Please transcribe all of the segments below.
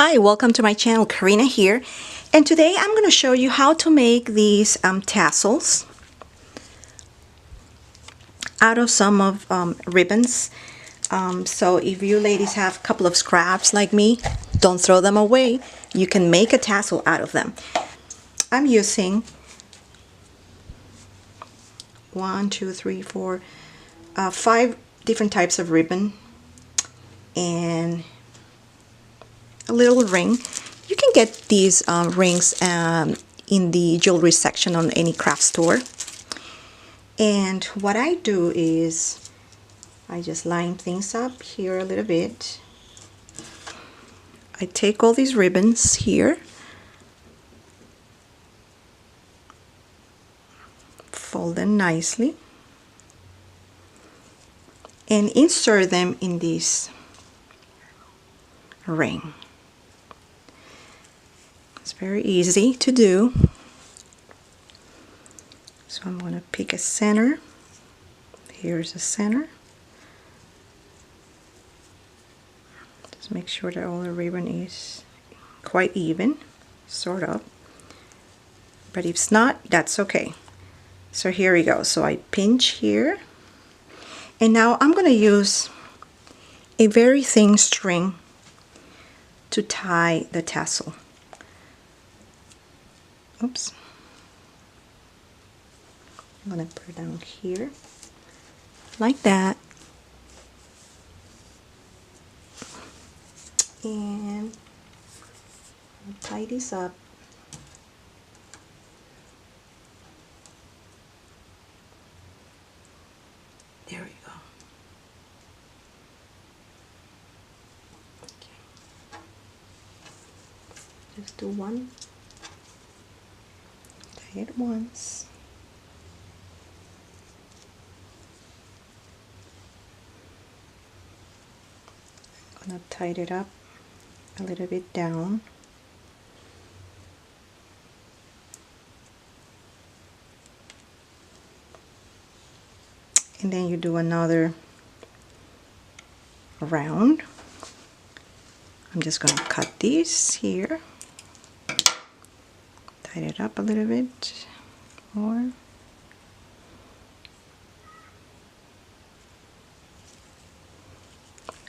Hi, welcome to my channel. Karina here, and today I'm going to show you how to make these tassels out of some of ribbons. So if you ladies have a couple of scraps like me, don't throw them away. You can make a tassel out of them. I'm using 5 different types of ribbon and a little ring. You can get these rings in the jewelry section on any craft store. And what I do is I just line things up here a little bit. I take all these ribbons here, fold them nicely, and insert them in this ring. It's very easy to do. So I'm going to pick a center. Here's a center. Just make sure that all the ribbon is quite even, sort of. But if it's not, that's okay. So here we go. So I pinch here. And now I'm going to use a very thin string to tie the tassel. Oops. I'm going to put it down here, like that. And I'll tie this up. There we go. Okay. Just do one. Tie it once. I'm going to tie it up a little bit down. And then you do another round. I'm just going to cut these here. Tie it up a little bit more.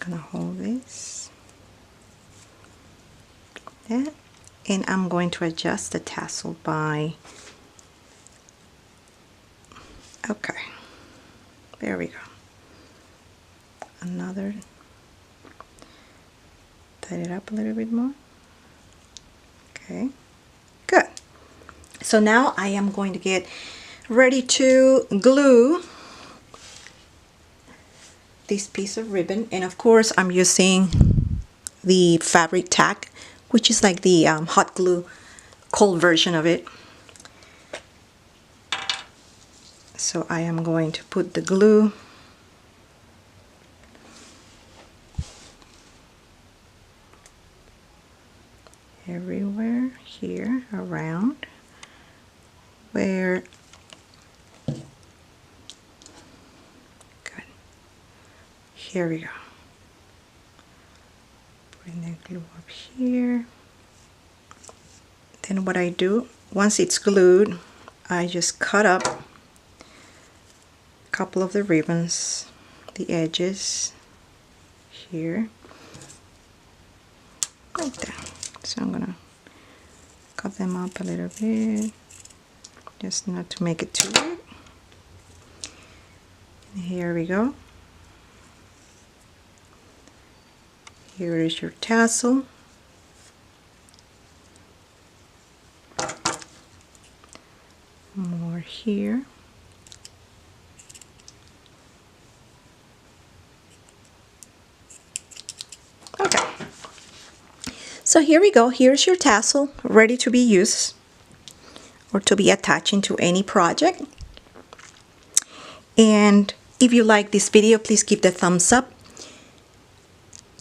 I'm gonna hold this, that, and I'm going to adjust the tassel by, okay, there we go. Another, tie it up a little bit more. Okay, good. So now I am going to get ready to glue this piece of ribbon, and of course I'm using the fabric tack, which is like the hot glue cold version of it. So I am going to put the glue everywhere here around where here we go. Bring the glue up here. Then what I do, once it's glued, I just cut up a couple of the ribbons, the edges here, like that. So I'm gonna cut them up a little bit, just not to make it too big. And here we go. Here is your tassel. More here. Okay. So here we go. Here's your tassel ready to be used or to be attaching to any project. And if you like this video, please give the thumbs up.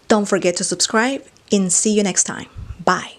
Don't forget to subscribe and see you next time. Bye.